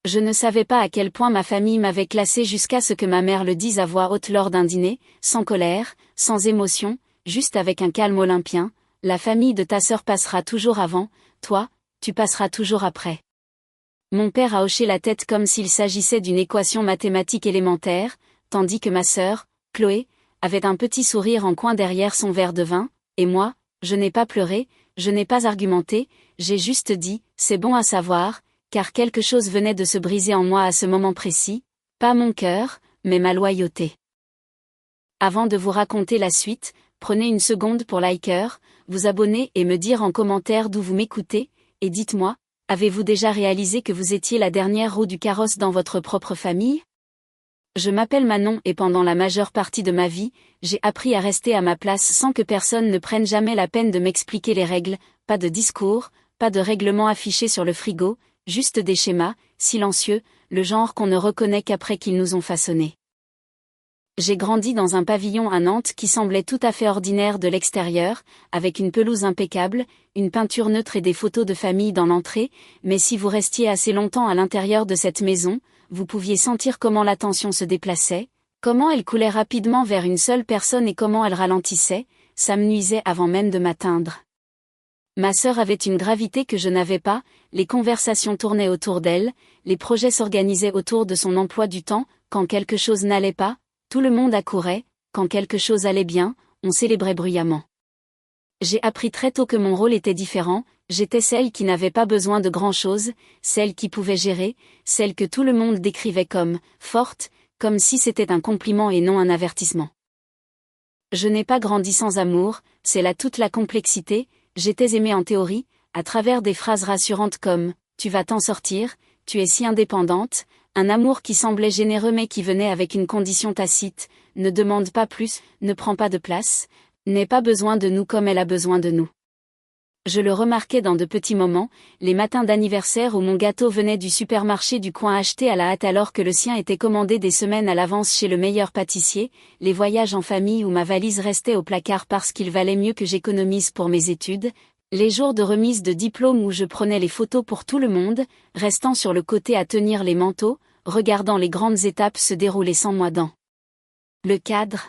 Je ne savais pas à quel point ma famille m'avait classé jusqu'à ce que ma mère le dise à voix haute lors d'un dîner, sans colère, sans émotion, juste avec un calme olympien. La famille de ta sœur passera toujours avant, toi, tu passeras toujours après. Mon père a hoché la tête comme s'il s'agissait d'une équation mathématique élémentaire, tandis que ma sœur, Chloé, avait un petit sourire en coin derrière son verre de vin, et moi, je n'ai pas pleuré, je n'ai pas argumenté, j'ai juste dit, c'est bon à savoir, car quelque chose venait de se briser en moi à ce moment précis, pas mon cœur, mais ma loyauté. Avant de vous raconter la suite, prenez une seconde pour liker, vous abonner et me dire en commentaire d'où vous m'écoutez, et dites-moi, avez-vous déjà réalisé que vous étiez la dernière roue du carrosse dans votre propre famille ? Je m'appelle Manon et pendant la majeure partie de ma vie, j'ai appris à rester à ma place sans que personne ne prenne jamais la peine de m'expliquer les règles, pas de discours, pas de règlement affiché sur le frigo, juste des schémas, silencieux, le genre qu'on ne reconnaît qu'après qu'ils nous ont façonnés. J'ai grandi dans un pavillon à Nantes qui semblait tout à fait ordinaire de l'extérieur, avec une pelouse impeccable, une peinture neutre et des photos de famille dans l'entrée, mais si vous restiez assez longtemps à l'intérieur de cette maison, vous pouviez sentir comment l'attention se déplaçait, comment elle coulait rapidement vers une seule personne et comment elle ralentissait, ça me nuisait avant même de m'atteindre. Ma sœur avait une gravité que je n'avais pas, les conversations tournaient autour d'elle, les projets s'organisaient autour de son emploi du temps, quand quelque chose n'allait pas, tout le monde accourait, quand quelque chose allait bien, on célébrait bruyamment. J'ai appris très tôt que mon rôle était différent, j'étais celle qui n'avait pas besoin de grand-chose, celle qui pouvait gérer, celle que tout le monde décrivait comme « forte », comme si c'était un compliment et non un avertissement. Je n'ai pas grandi sans amour, c'est là toute la complexité, j'étais aimée en théorie, à travers des phrases rassurantes comme « tu vas t'en sortir »,« tu es si indépendante », un amour qui semblait généreux mais qui venait avec une condition tacite, ne demande pas plus, ne prend pas de place, n'ait pas besoin de nous comme elle a besoin de nous. Je le remarquais dans de petits moments, les matins d'anniversaire où mon gâteau venait du supermarché du coin acheté à la hâte alors que le sien était commandé des semaines à l'avance chez le meilleur pâtissier, les voyages en famille où ma valise restait au placard parce qu'il valait mieux que j'économise pour mes études, les jours de remise de diplôme où je prenais les photos pour tout le monde, restant sur le côté à tenir les manteaux, regardant les grandes étapes se dérouler sans moi dans le cadre.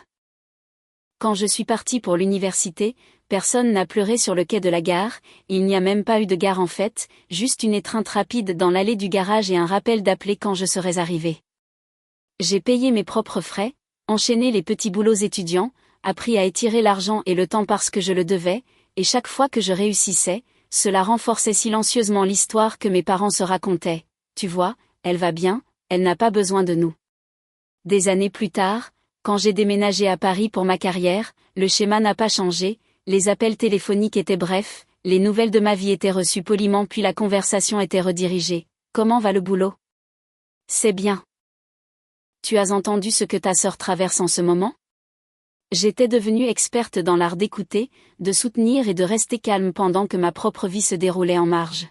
Quand je suis partie pour l'université, personne n'a pleuré sur le quai de la gare, il n'y a même pas eu de gare en fait, juste une étreinte rapide dans l'allée du garage et un rappel d'appeler quand je serais arrivée. J'ai payé mes propres frais, enchaîné les petits boulots étudiants, appris à étirer l'argent et le temps parce que je le devais, et chaque fois que je réussissais, cela renforçait silencieusement l'histoire que mes parents se racontaient. Tu vois, elle va bien, elle n'a pas besoin de nous. Des années plus tard, quand j'ai déménagé à Paris pour ma carrière, le schéma n'a pas changé, les appels téléphoniques étaient brefs, les nouvelles de ma vie étaient reçues poliment puis la conversation était redirigée. Comment va le boulot ? C'est bien. Tu as entendu ce que ta sœur traverse en ce moment ? J'étais devenue experte dans l'art d'écouter, de soutenir et de rester calme pendant que ma propre vie se déroulait en marge.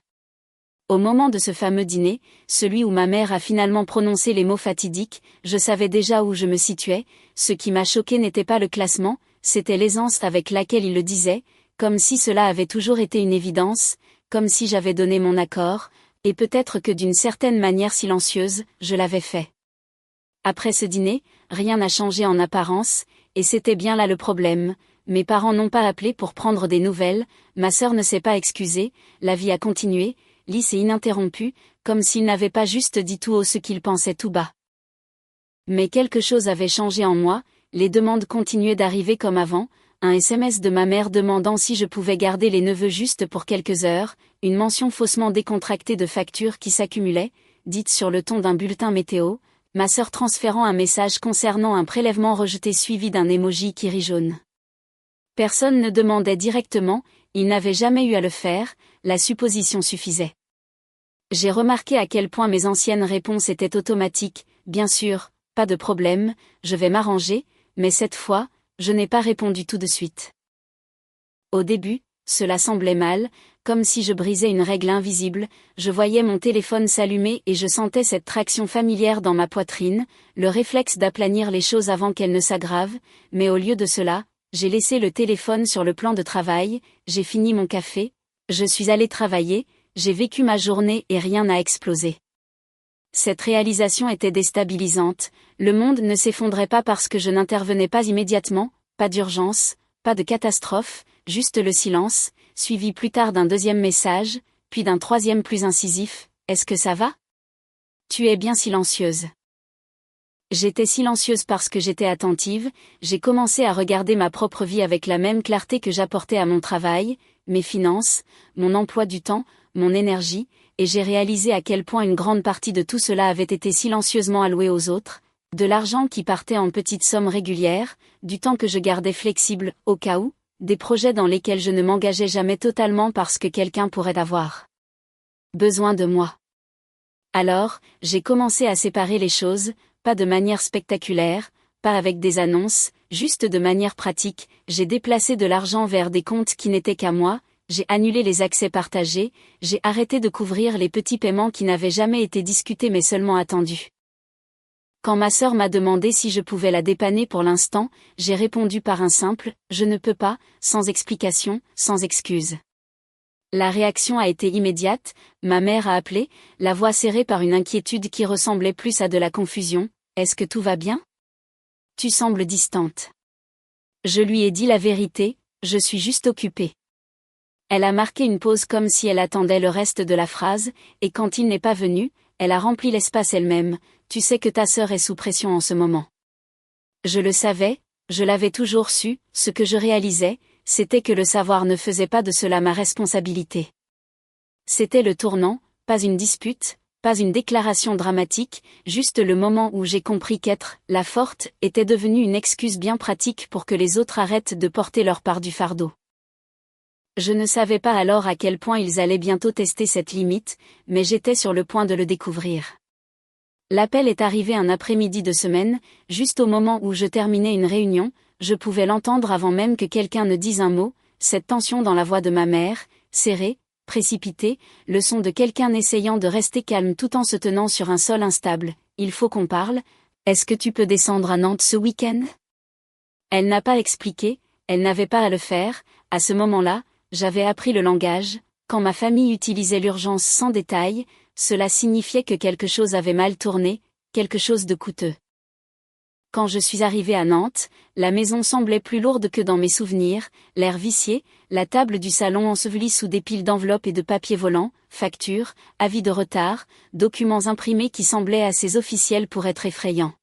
Au moment de ce fameux dîner, celui où ma mère a finalement prononcé les mots fatidiques, je savais déjà où je me situais, ce qui m'a choqué n'était pas le classement, c'était l'aisance avec laquelle il le disait, comme si cela avait toujours été une évidence, comme si j'avais donné mon accord, et peut-être que d'une certaine manière silencieuse, je l'avais fait. Après ce dîner, rien n'a changé en apparence, et c'était bien là le problème. Mes parents n'ont pas appelé pour prendre des nouvelles, ma sœur ne s'est pas excusée, la vie a continué, lisse et ininterrompue, comme s'ils n'avaient pas juste dit tout haut ce qu'ils pensaient tout bas. Mais quelque chose avait changé en moi, les demandes continuaient d'arriver comme avant, un SMS de ma mère demandant si je pouvais garder les neveux juste pour quelques heures, une mention faussement décontractée de factures qui s'accumulaient, dite sur le ton d'un bulletin météo, ma sœur transférant un message concernant un prélèvement rejeté suivi d'un emoji qui rit jaune. Personne ne demandait directement, il n'avait jamais eu à le faire, la supposition suffisait. J'ai remarqué à quel point mes anciennes réponses étaient automatiques, bien sûr, pas de problème, je vais m'arranger, mais cette fois, je n'ai pas répondu tout de suite. Au début, cela semblait mal, comme si je brisais une règle invisible, je voyais mon téléphone s'allumer et je sentais cette traction familière dans ma poitrine, le réflexe d'aplanir les choses avant qu'elles ne s'aggravent, mais au lieu de cela, j'ai laissé le téléphone sur le plan de travail, j'ai fini mon café, je suis allée travailler, j'ai vécu ma journée et rien n'a explosé. Cette réalisation était déstabilisante, le monde ne s'effondrait pas parce que je n'intervenais pas immédiatement, pas d'urgence, pas de catastrophe, juste le silence, suivi plus tard d'un deuxième message, puis d'un troisième plus incisif, « Est-ce que ça va ? Tu es bien silencieuse. » J'étais silencieuse parce que j'étais attentive, j'ai commencé à regarder ma propre vie avec la même clarté que j'apportais à mon travail, mes finances, mon emploi du temps, mon énergie, et j'ai réalisé à quel point une grande partie de tout cela avait été silencieusement allouée aux autres, de l'argent qui partait en petites sommes régulières, du temps que je gardais flexible, au cas où, des projets dans lesquels je ne m'engageais jamais totalement parce que quelqu'un pourrait avoir besoin de moi. Alors, j'ai commencé à séparer les choses, pas de manière spectaculaire, pas avec des annonces, juste de manière pratique, j'ai déplacé de l'argent vers des comptes qui n'étaient qu'à moi, j'ai annulé les accès partagés, j'ai arrêté de couvrir les petits paiements qui n'avaient jamais été discutés mais seulement attendus. Quand ma sœur m'a demandé si je pouvais la dépanner pour l'instant, j'ai répondu par un simple « je ne peux pas », sans explication, sans excuse. La réaction a été immédiate, ma mère a appelé, la voix serrée par une inquiétude qui ressemblait plus à de la confusion. « Est-ce que tout va bien ? Tu sembles distante. » Je lui ai dit la vérité, je suis juste occupée. Elle a marqué une pause comme si elle attendait le reste de la phrase, et quand il n'est pas venu, elle a rempli l'espace elle-même. « Tu sais que ta sœur est sous pression en ce moment. » Je le savais, je l'avais toujours su, ce que je réalisais, c'était que le savoir ne faisait pas de cela ma responsabilité. C'était le tournant, pas une dispute, pas une déclaration dramatique, juste le moment où j'ai compris qu'être « la forte » était devenu une excuse bien pratique pour que les autres arrêtent de porter leur part du fardeau. Je ne savais pas alors à quel point ils allaient bientôt tester cette limite, mais j'étais sur le point de le découvrir. L'appel est arrivé un après-midi de semaine, juste au moment où je terminais une réunion, je pouvais l'entendre avant même que quelqu'un ne dise un mot, cette tension dans la voix de ma mère, serrée, précipitée, le son de quelqu'un essayant de rester calme tout en se tenant sur un sol instable. « Il faut qu'on parle, est-ce que tu peux descendre à Nantes ce week-end ?» Elle n'a pas expliqué, elle n'avait pas à le faire, à ce moment-là, j'avais appris le langage, quand ma famille utilisait l'urgence sans détail, cela signifiait que quelque chose avait mal tourné, quelque chose de coûteux. Quand je suis arrivée à Nantes, la maison semblait plus lourde que dans mes souvenirs, l'air vicié, la table du salon ensevelie sous des piles d'enveloppes et de papiers volants, factures, avis de retard, documents imprimés qui semblaient assez officiels pour être effrayants.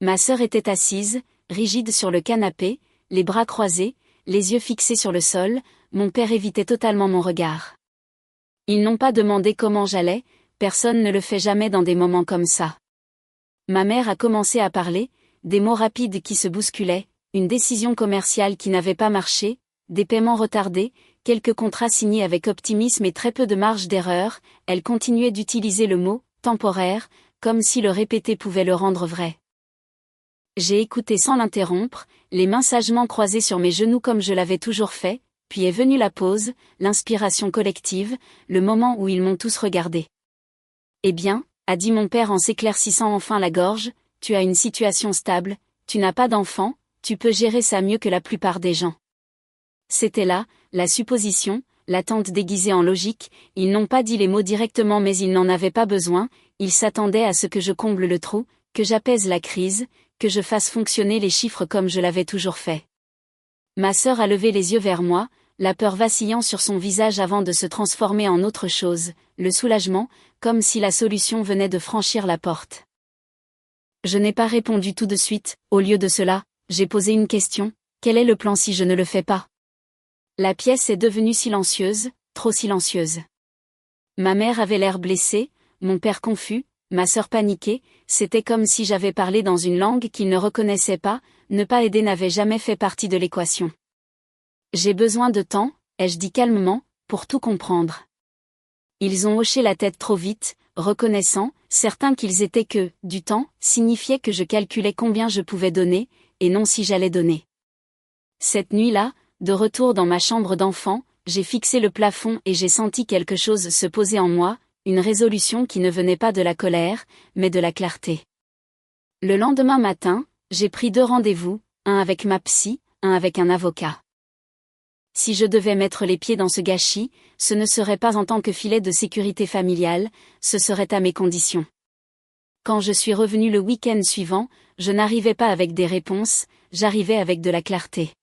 Ma sœur était assise, rigide sur le canapé, les bras croisés, les yeux fixés sur le sol, mon père évitait totalement mon regard. Ils n'ont pas demandé comment j'allais, personne ne le fait jamais dans des moments comme ça. Ma mère a commencé à parler, des mots rapides qui se bousculaient, une décision commerciale qui n'avait pas marché, des paiements retardés, quelques contrats signés avec optimisme et très peu de marge d'erreur, elle continuait d'utiliser le mot « temporaire », comme si le répéter pouvait le rendre vrai. J'ai écouté sans l'interrompre, les mains sagement croisées sur mes genoux comme je l'avais toujours fait, puis est venue la pause, l'inspiration collective, le moment où ils m'ont tous regardé. « Eh bien, » a dit mon père en s'éclaircissant enfin la gorge, « tu as une situation stable, tu n'as pas d'enfant, tu peux gérer ça mieux que la plupart des gens. » C'était là, la supposition, l'attente déguisée en logique, ils n'ont pas dit les mots directement mais ils n'en avaient pas besoin, ils s'attendaient à ce que je comble le trou, que j'apaise la crise, que je fasse fonctionner les chiffres comme je l'avais toujours fait. Ma sœur a levé les yeux vers moi, la peur vacillant sur son visage avant de se transformer en autre chose, le soulagement, comme si la solution venait de franchir la porte. Je n'ai pas répondu tout de suite, au lieu de cela, j'ai posé une question, quel est le plan si je ne le fais pas ? La pièce est devenue silencieuse, trop silencieuse. Ma mère avait l'air blessée, mon père confus, ma sœur paniquée, c'était comme si j'avais parlé dans une langue qu'ils ne reconnaissaient pas, ne pas aider n'avait jamais fait partie de l'équation. J'ai besoin de temps, ai-je dit calmement, pour tout comprendre. Ils ont hoché la tête trop vite, reconnaissant, certains qu'ils étaient que, du temps, signifiait que je calculais combien je pouvais donner, et non si j'allais donner. Cette nuit-là, de retour dans ma chambre d'enfant, j'ai fixé le plafond et j'ai senti quelque chose se poser en moi, une résolution qui ne venait pas de la colère, mais de la clarté. Le lendemain matin, j'ai pris 2 rendez-vous, un avec ma psy, un avec un avocat. Si je devais mettre les pieds dans ce gâchis, ce ne serait pas en tant que filet de sécurité familiale, ce serait à mes conditions. Quand je suis revenue le week-end suivant, je n'arrivais pas avec des réponses, j'arrivais avec de la clarté.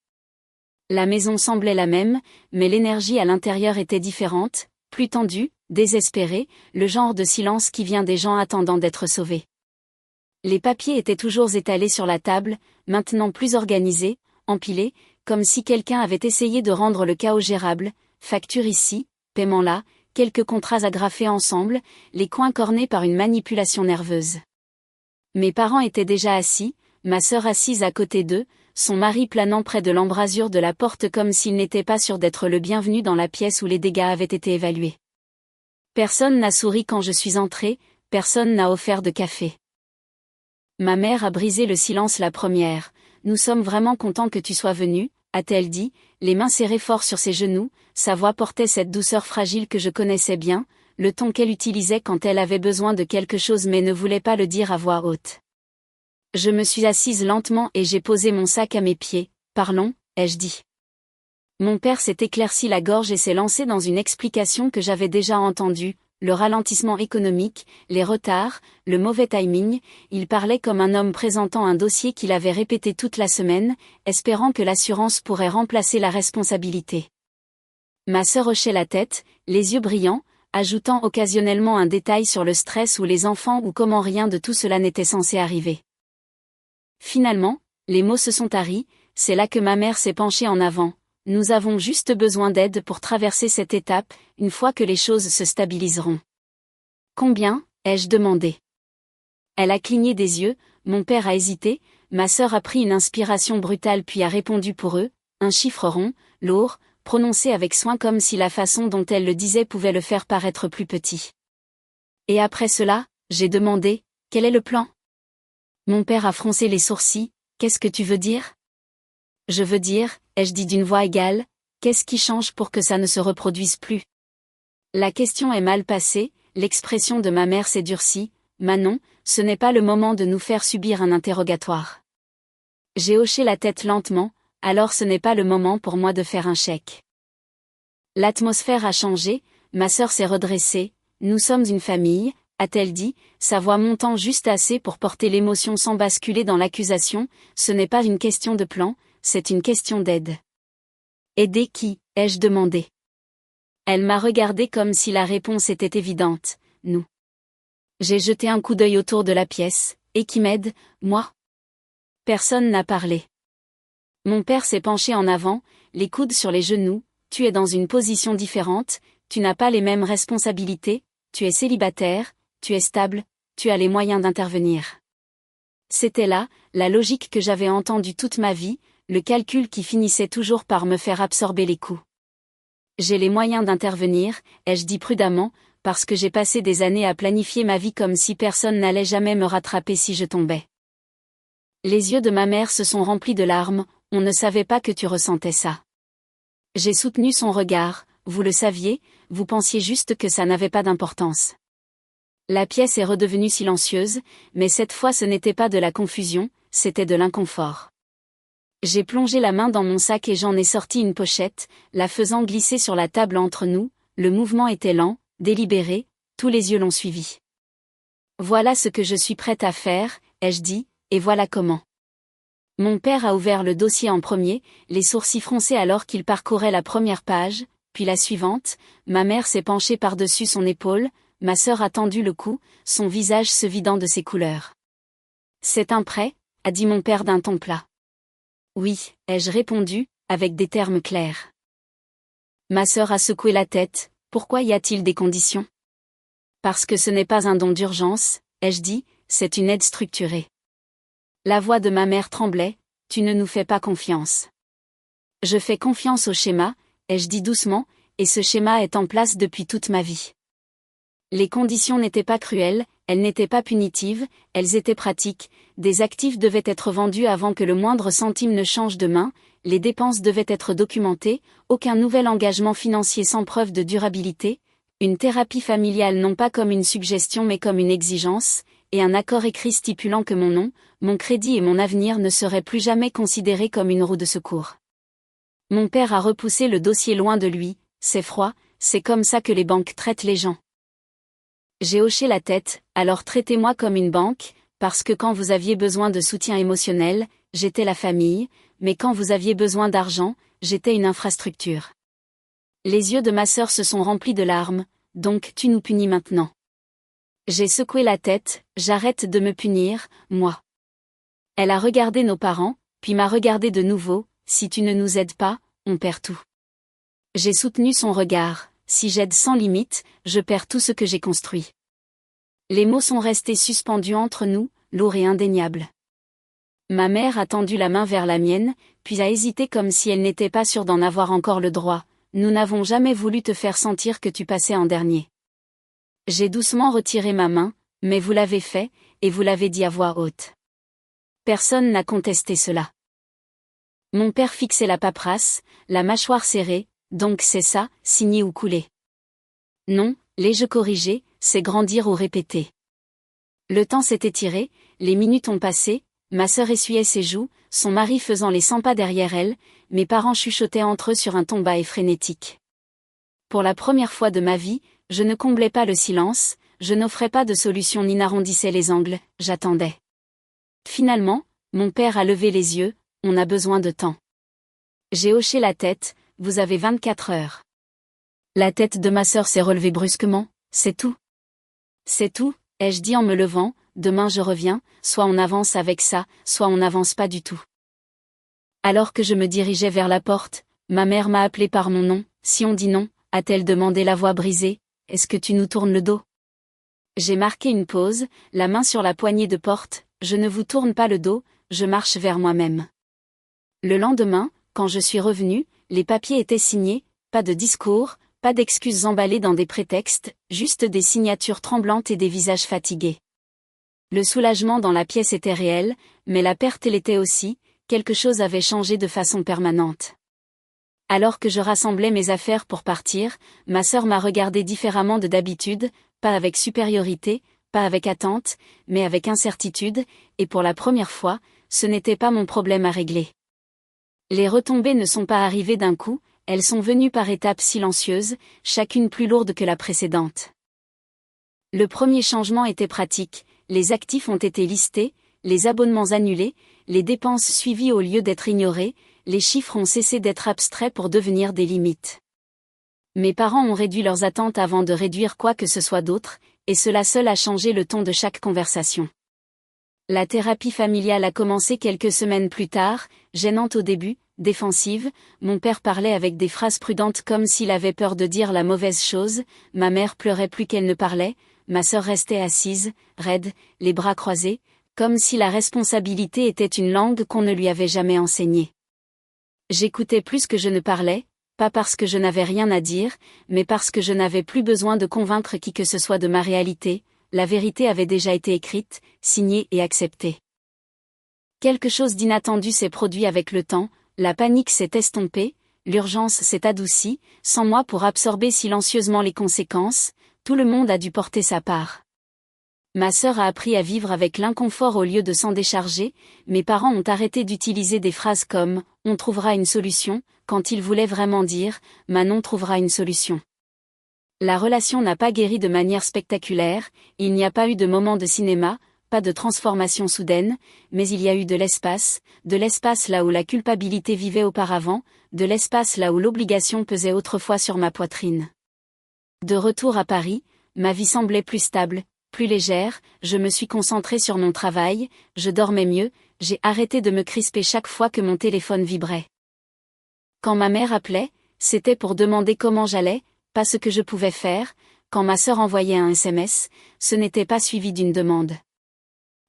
La maison semblait la même, mais l'énergie à l'intérieur était différente, plus tendue, désespérée, le genre de silence qui vient des gens attendant d'être sauvés. Les papiers étaient toujours étalés sur la table, maintenant plus organisés, empilés, comme si quelqu'un avait essayé de rendre le chaos gérable, facture ici, paiement là, quelques contrats agrafés ensemble, les coins cornés par une manipulation nerveuse. Mes parents étaient déjà assis, ma sœur assise à côté d'eux, son mari planant près de l'embrasure de la porte comme s'il n'était pas sûr d'être le bienvenu dans la pièce où les dégâts avaient été évalués. Personne n'a souri quand je suis entrée, personne n'a offert de café. Ma mère a brisé le silence la première. Nous sommes vraiment contents que tu sois venue, a-t-elle dit, les mains serrées fort sur ses genoux, sa voix portait cette douceur fragile que je connaissais bien, le ton qu'elle utilisait quand elle avait besoin de quelque chose mais ne voulait pas le dire à voix haute. Je me suis assise lentement et j'ai posé mon sac à mes pieds. Parlons, ai-je dit. Mon père s'est éclairci la gorge et s'est lancé dans une explication que j'avais déjà entendue, le ralentissement économique, les retards, le mauvais timing, il parlait comme un homme présentant un dossier qu'il avait répété toute la semaine, espérant que l'assurance pourrait remplacer la responsabilité. Ma sœur hochait la tête, les yeux brillants, ajoutant occasionnellement un détail sur le stress ou les enfants ou comment rien de tout cela n'était censé arriver. Finalement, les mots se sont taris, c'est là que ma mère s'est penchée en avant. Nous avons juste besoin d'aide pour traverser cette étape, une fois que les choses se stabiliseront. Combien, ai-je demandé. Elle a cligné des yeux, mon père a hésité, ma sœur a pris une inspiration brutale puis a répondu pour eux, un chiffre rond, lourd, prononcé avec soin comme si la façon dont elle le disait pouvait le faire paraître plus petit. Et après cela, j'ai demandé, quel est le plan? Mon père a froncé les sourcils, qu'est-ce que tu veux dire? Je veux dire, ai-je dit d'une voix égale, qu'est-ce qui change pour que ça ne se reproduise plus? La question est mal passée, l'expression de ma mère s'est durcie, Manon, ce n'est pas le moment de nous faire subir un interrogatoire. J'ai hoché la tête lentement, alors ce n'est pas le moment pour moi de faire un chèque. L'atmosphère a changé, ma sœur s'est redressée, nous sommes une famille, a-t-elle dit, sa voix montant juste assez pour porter l'émotion sans basculer dans l'accusation, ce n'est pas une question de plan, c'est une question d'aide. Aider qui, ai-je demandé. Elle m'a regardé comme si la réponse était évidente, nous. J'ai jeté un coup d'œil autour de la pièce, et qui m'aide, moi? Personne n'a parlé. Mon père s'est penché en avant, les coudes sur les genoux, tu es dans une position différente, tu n'as pas les mêmes responsabilités, tu es célibataire, tu es stable, tu as les moyens d'intervenir. C'était là, la logique que j'avais entendue toute ma vie, le calcul qui finissait toujours par me faire absorber les coups. J'ai les moyens d'intervenir, ai-je dit prudemment, parce que j'ai passé des années à planifier ma vie comme si personne n'allait jamais me rattraper si je tombais. Les yeux de ma mère se sont remplis de larmes, on ne savait pas que tu ressentais ça. J'ai soutenu son regard, vous le saviez, vous pensiez juste que ça n'avait pas d'importance. La pièce est redevenue silencieuse, mais cette fois ce n'était pas de la confusion, c'était de l'inconfort. J'ai plongé la main dans mon sac et j'en ai sorti une pochette, la faisant glisser sur la table entre nous, le mouvement était lent, délibéré, tous les yeux l'ont suivi. Voilà ce que je suis prête à faire, ai-je dit, et voilà comment. Mon père a ouvert le dossier en premier, les sourcils froncés alors qu'il parcourait la première page, puis la suivante, ma mère s'est penchée par-dessus son épaule, ma sœur a tendu le cou, son visage se vidant de ses couleurs. C'est un prêt, a dit mon père d'un ton plat. Oui, ai-je répondu, avec des termes clairs. Ma sœur a secoué la tête, pourquoi y a-t-il des conditions? Parce que ce n'est pas un don d'urgence, ai-je dit, c'est une aide structurée. La voix de ma mère tremblait, tu ne nous fais pas confiance. Je fais confiance au schéma, ai-je dit doucement, et ce schéma est en place depuis toute ma vie. Les conditions n'étaient pas cruelles, elles n'étaient pas punitives, elles étaient pratiques, des actifs devaient être vendus avant que le moindre centime ne change de main, les dépenses devaient être documentées, aucun nouvel engagement financier sans preuve de durabilité, une thérapie familiale non pas comme une suggestion mais comme une exigence, et un accord écrit stipulant que mon nom, mon crédit et mon avenir ne seraient plus jamais considérés comme une roue de secours. Mon père a repoussé le dossier loin de lui, c'est froid, c'est comme ça que les banques traitent les gens. J'ai hoché la tête, alors traitez-moi comme une banque, parce que quand vous aviez besoin de soutien émotionnel, j'étais la famille, mais quand vous aviez besoin d'argent, j'étais une infrastructure. Les yeux de ma sœur se sont remplis de larmes, donc tu nous punis maintenant. J'ai secoué la tête, j'arrête de me punir, moi. Elle a regardé nos parents, puis m'a regardé de nouveau, si tu ne nous aides pas, on perd tout. J'ai soutenu son regard, si j'aide sans limite, je perds tout ce que j'ai construit. Les mots sont restés suspendus entre nous, lourds et indéniables. Ma mère a tendu la main vers la mienne, puis a hésité comme si elle n'était pas sûre d'en avoir encore le droit. Nous n'avons jamais voulu te faire sentir que tu passais en dernier. J'ai doucement retiré ma main, mais vous l'avez fait, et vous l'avez dit à voix haute. Personne n'a contesté cela. Mon père fixait la paperasse, la mâchoire serrée, donc c'est ça, signer ou couler. Non, l'ai-je corrigé, c'est grandir ou répéter. Le temps s'est étiré, les minutes ont passé, ma sœur essuyait ses joues, son mari faisant les 100 pas derrière elle, mes parents chuchotaient entre eux sur un ton bas et frénétique. Pour la première fois de ma vie, je ne comblais pas le silence, je n'offrais pas de solution ni n'arrondissais les angles, j'attendais. Finalement, mon père a levé les yeux, on a besoin de temps. J'ai hoché la tête, vous avez 24 heures. La tête de ma sœur s'est relevée brusquement, c'est tout. C'est tout, ai-je dit en me levant, demain je reviens, soit on avance avec ça, soit on n'avance pas du tout. Alors que je me dirigeais vers la porte, ma mère m'a appelé par mon nom, si on dit non, a-t-elle demandé la voix brisée, est-ce que tu nous tournes le dos? J'ai marqué une pause, la main sur la poignée de porte, je ne vous tourne pas le dos, je marche vers moi-même. Le lendemain, quand je suis revenue, les papiers étaient signés, pas de discours, pas d'excuses emballées dans des prétextes, juste des signatures tremblantes et des visages fatigués. Le soulagement dans la pièce était réel, mais la perte l'était aussi, quelque chose avait changé de façon permanente. Alors que je rassemblais mes affaires pour partir, ma sœur m'a regardé différemment de d'habitude, pas avec supériorité, pas avec attente, mais avec incertitude, et pour la première fois, ce n'était pas mon problème à régler. Les retombées ne sont pas arrivées d'un coup, elles sont venues par étapes silencieuses, chacune plus lourde que la précédente. Le premier changement était pratique, les actifs ont été listés, les abonnements annulés, les dépenses suivies au lieu d'être ignorées, les chiffres ont cessé d'être abstraits pour devenir des limites. Mes parents ont réduit leurs attentes avant de réduire quoi que ce soit d'autre, et cela seul a changé le ton de chaque conversation. La thérapie familiale a commencé quelques semaines plus tard, gênante au début, défensive, mon père parlait avec des phrases prudentes comme s'il avait peur de dire la mauvaise chose, ma mère pleurait plus qu'elle ne parlait, ma sœur restait assise, raide, les bras croisés, comme si la responsabilité était une langue qu'on ne lui avait jamais enseignée. J'écoutais plus que je ne parlais, pas parce que je n'avais rien à dire, mais parce que je n'avais plus besoin de convaincre qui que ce soit de ma réalité, la vérité avait déjà été écrite, signée et acceptée. Quelque chose d'inattendu s'est produit avec le temps, la panique s'est estompée, l'urgence s'est adoucie, sans moi pour absorber silencieusement les conséquences, tout le monde a dû porter sa part. Ma sœur a appris à vivre avec l'inconfort au lieu de s'en décharger, mes parents ont arrêté d'utiliser des phrases comme « on trouvera une solution » quand ils voulaient vraiment dire « Manon trouvera une solution ». La relation n'a pas guéri de manière spectaculaire, il n'y a pas eu de moment de cinéma, pas de transformation soudaine, mais il y a eu de l'espace là où la culpabilité vivait auparavant, de l'espace là où l'obligation pesait autrefois sur ma poitrine. De retour à Paris, ma vie semblait plus stable, plus légère, je me suis concentrée sur mon travail, je dormais mieux, j'ai arrêté de me crisper chaque fois que mon téléphone vibrait. Quand ma mère appelait, c'était pour demander comment j'allais, pas ce que je pouvais faire, quand ma sœur envoyait un SMS, ce n'était pas suivi d'une demande.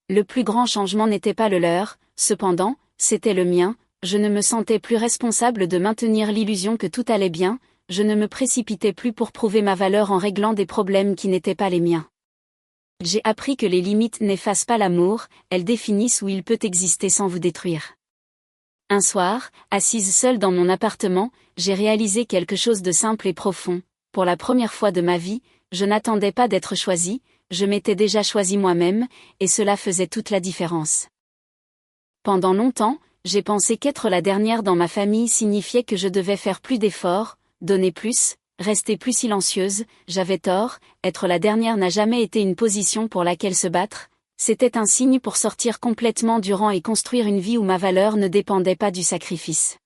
Le plus grand changement n'était pas le leur, cependant, c'était le mien, je ne me sentais plus responsable de maintenir l'illusion que tout allait bien, je ne me précipitais plus pour prouver ma valeur en réglant des problèmes qui n'étaient pas les miens. J'ai appris que les limites n'effacent pas l'amour, elles définissent où il peut exister sans vous détruire. Un soir, assise seule dans mon appartement, j'ai réalisé quelque chose de simple et profond. Pour la première fois de ma vie, je n'attendais pas d'être choisie, je m'étais déjà choisie moi-même, et cela faisait toute la différence. Pendant longtemps, j'ai pensé qu'être la dernière dans ma famille signifiait que je devais faire plus d'efforts, donner plus, rester plus silencieuse, j'avais tort, être la dernière n'a jamais été une position pour laquelle se battre, c'était un signe pour sortir complètement du rang et construire une vie où ma valeur ne dépendait pas du sacrifice.